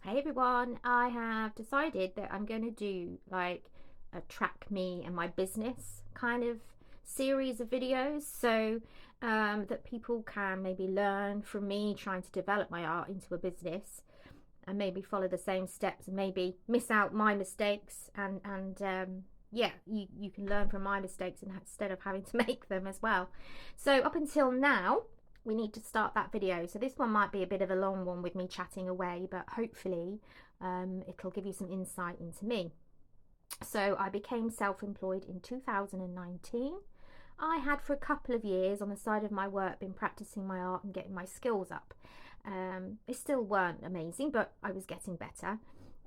Hey everyone, I have decided that I'm going to do like a track me and my business kind of series of videos that people can maybe learn from me trying to develop my art into a business and maybe follow the same steps and maybe miss out my mistakes and yeah, you can learn from my mistakes instead of having to make them as well. So up until now, we need to start that video. So this one might be a bit of a long one with me chatting away, but hopefully it'll give you some insight into me. So I became self-employed in 2019. I had for a couple of years on the side of my work been practicing my art and getting my skills up. They still weren't amazing, but I was getting better.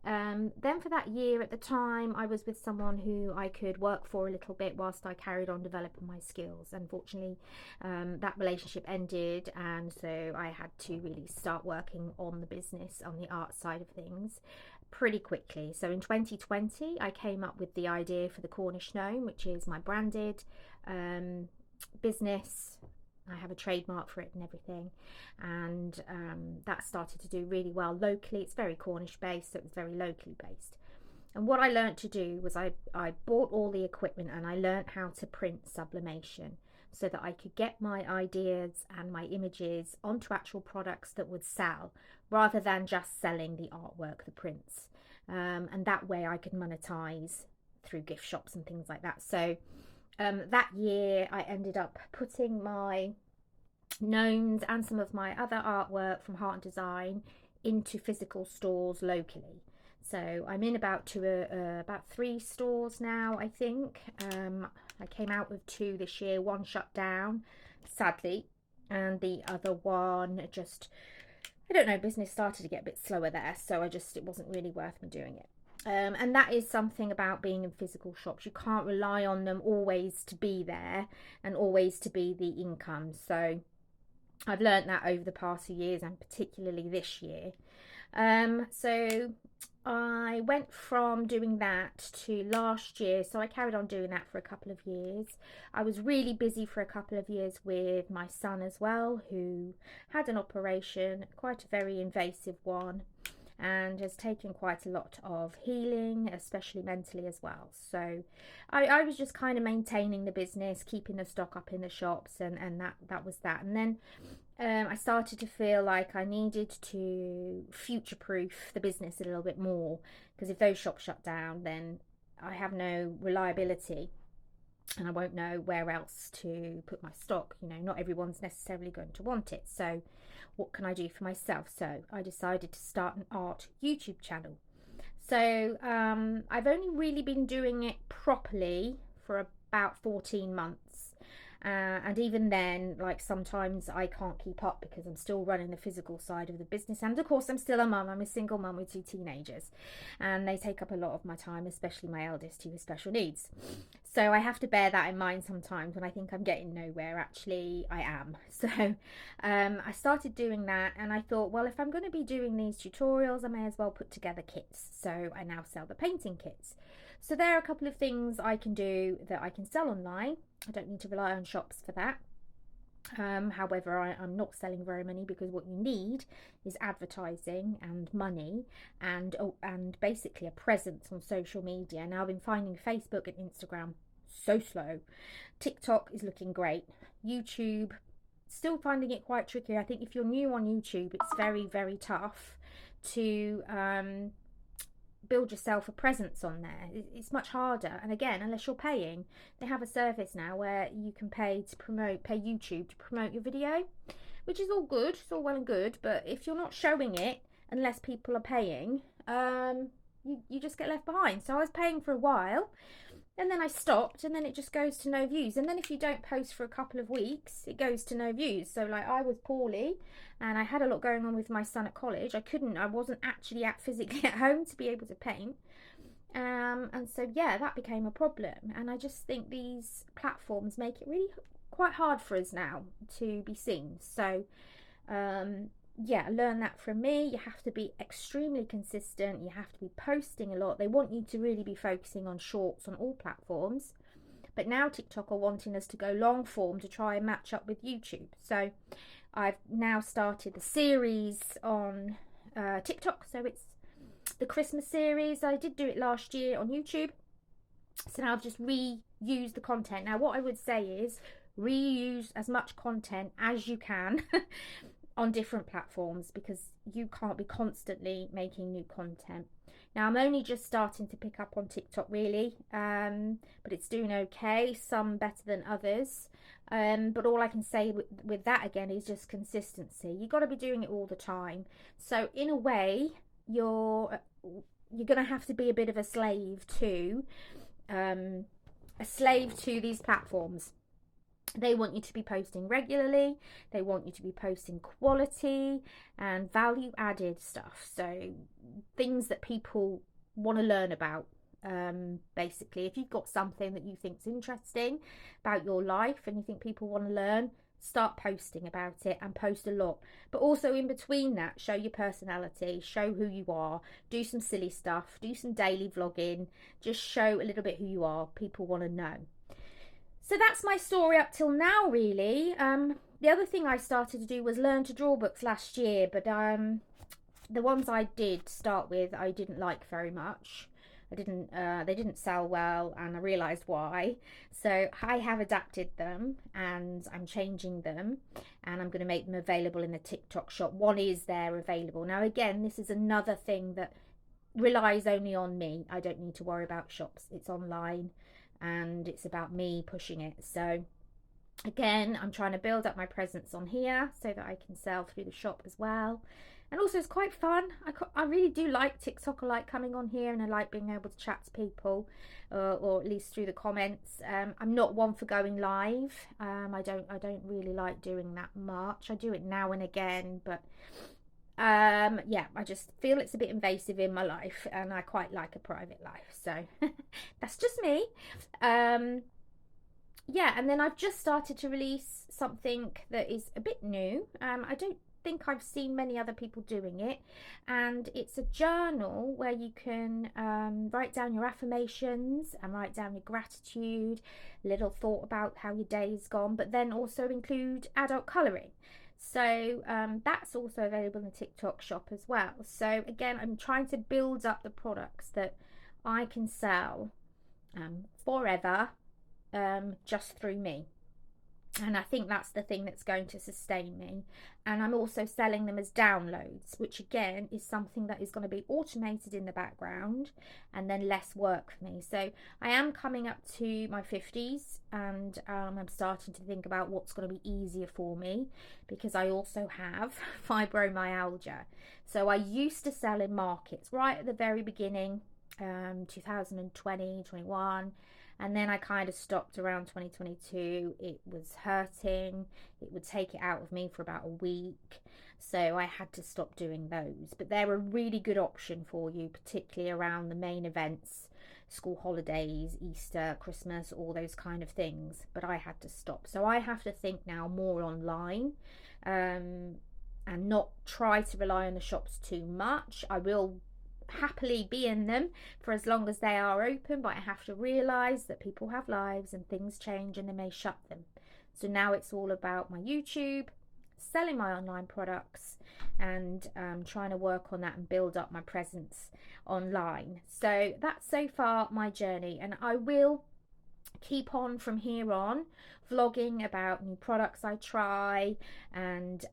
Then for that year at the time, I was with someone who I could work for a little bit whilst I carried on developing my skills. Unfortunately, that relationship ended, and so I had to really start working on the business, on the art side of things pretty quickly. So in 2020, I came up with the idea for the Cornish Gnome, which is my branded business. I have a trademark for it and everything, and that started to do really well locally. It's very Cornish based, so it was very locally based. And what I learned to do was I bought all the equipment and I learned how to print sublimation so that I could get my ideas and my images onto actual products that would sell rather than just selling the artwork, the prints. And that way I could monetize through gift shops and things like that. So that year I ended up putting my gnomes and some of my other artwork from Heart and Design into physical stores locally. So I'm in about 3 stores now, I think. I came out with 2 this year. One shut down, sadly, and the other one just, I don't know, business started to get a bit slower there, so it wasn't really worth me doing it. And that is something about being in physical shops. You can't rely on them always to be there and always to be the income. So I've learned that over the past few years, and particularly this year. So I went from doing that to last year. So I carried on doing that for a couple of years. I was really busy for a couple of years with my son as well, who had an operation, quite a very invasive one, and has taken quite a lot of healing, especially mentally as well. So I was just kind of maintaining the business, keeping the stock up in the shops, and that was that. And then I started to feel like I needed to future-proof the business a little bit more, because if those shops shut down, then I have no reliability and I won't know where else to put my stock. You know, not everyone's necessarily going to want it. So what can I do for myself? So I decided to start an art YouTube channel. So I've only really been doing it properly for about 14 months. And even then, like, sometimes I can't keep up because I'm still running the physical side of the business. And of course, I'm still a mum. I'm a single mum with 2 teenagers, and they take up a lot of my time, especially my eldest, who has special needs. So I have to bear that in mind sometimes when I think I'm getting nowhere. Actually, I am. So I started doing that, and I thought, well, if I'm going to be doing these tutorials, I may as well put together kits. So I now sell the painting kits. So there are a couple of things I can do that I can sell online. I don't need to rely on shops for that. However, I'm not selling very many, because what you need is advertising and money and basically a presence on social media. Now I've been finding Facebook and Instagram so slow. TikTok is looking great. YouTube, still finding it quite tricky. I think if you're new on YouTube, it's very, very tough to build yourself a presence on there. It's much harder, and again, unless you're paying. They have a service now where you can pay YouTube to promote your video, which is all good, it's all well and good, but if you're not showing it unless people are paying, you just get left behind. So I was paying for a while, and then I stopped, and then it just goes to no views. And then if you don't post for a couple of weeks, it goes to no views. So like, I was poorly and I had a lot going on with my son at college. I wasn't actually physically at home to be able to paint. And so yeah, that became a problem. And I just think these platforms make it really quite hard for us now to be seen. So yeah, learn that from me. You have to be extremely consistent. You have to be posting a lot. They want you to really be focusing on shorts on all platforms. But now TikTok are wanting us to go long form to try and match up with YouTube. So I've now started the series on TikTok. So it's the Christmas series. I did do it last year on YouTube. So now I've just reused the content. Now what I would say is reuse as much content as you can on different platforms, because you can't be constantly making new content. Now I'm only just starting to pick up on TikTok really, but it's doing okay, some better than others. But all I can say with that again is just consistency. You've got to be doing it all the time. So in a way, you're going to have to be a bit of a slave to these platforms. They want you to be posting regularly. They want you to be posting quality and value added stuff. So things that people want to learn about. Basically, if you've got something that you think is interesting about your life and you think people want to learn, start posting about it, and post a lot. But also in between that, show your personality, show who you are, do some silly stuff, do some daily vlogging, just show a little bit who you are. People want to know. So that's my story up till now really. The other thing I started to do was learn to draw books last year, but the ones I did start with I didn't like very much. They didn't sell well, and I realised why. So I have adapted them and I'm changing them, and I'm going to make them available in the TikTok shop. One is there available. Now again, this is another thing that relies only on me. I don't need to worry about shops. It's online and it's about me pushing it. So again, I'm trying to build up my presence on here so that I can sell through the shop as well. And also it's quite fun. I really do like TikTok. I like coming on here and I like being able to chat to people, or at least through the comments. I'm not one for going live. I don't really like doing that much. I do it now and again, but yeah, I just feel it's a bit invasive in my life, and I quite like a private life. So that's just me. Yeah, and then I've just started to release something that is a bit new. I don't think I've seen many other people doing it, and it's a journal where you can write down your affirmations and write down your gratitude, little thought about how your day's gone, but then also include adult colouring. So that's also available in the TikTok shop as well. So again, I'm trying to build up the products that I can sell forever, just through me. And I think that's the thing that's going to sustain me. And I'm also selling them as downloads, which again is something that is going to be automated in the background and then less work for me. So I am coming up to my 50s, and I'm starting to think about what's going to be easier for me, because I also have fibromyalgia. So I used to sell in markets right at the very beginning, 2020, 21. And then I kind of stopped around 2022. It was hurting. It would take it out of me for about a week. So I had to stop doing those. But they're a really good option for you, particularly around the main events, school holidays, Easter, Christmas, all those kind of things. But I had to stop. So I have to think now more online, and not try to rely on the shops too much. I will happily be in them for as long as they are open, but I have to realize that people have lives and things change and they may shut them. So now it's all about my YouTube, selling my online products, and trying to work on that and build up my presence online. So that's so far my journey, and I will keep on from here on vlogging about new products I try, and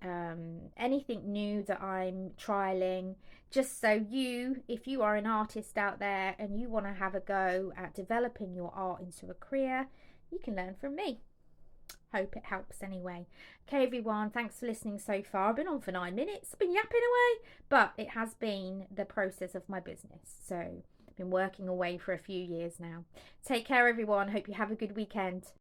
anything new that I'm trialing, just so if you are an artist out there and you want to have a go at developing your art into a career, you can learn from me. Hope it helps anyway. Okay everyone, thanks for listening so far. I've been on for 9 minutes, been yapping away, but it has been the process of my business. So I've been working away for a few years now. Take care everyone, hope you have a good weekend.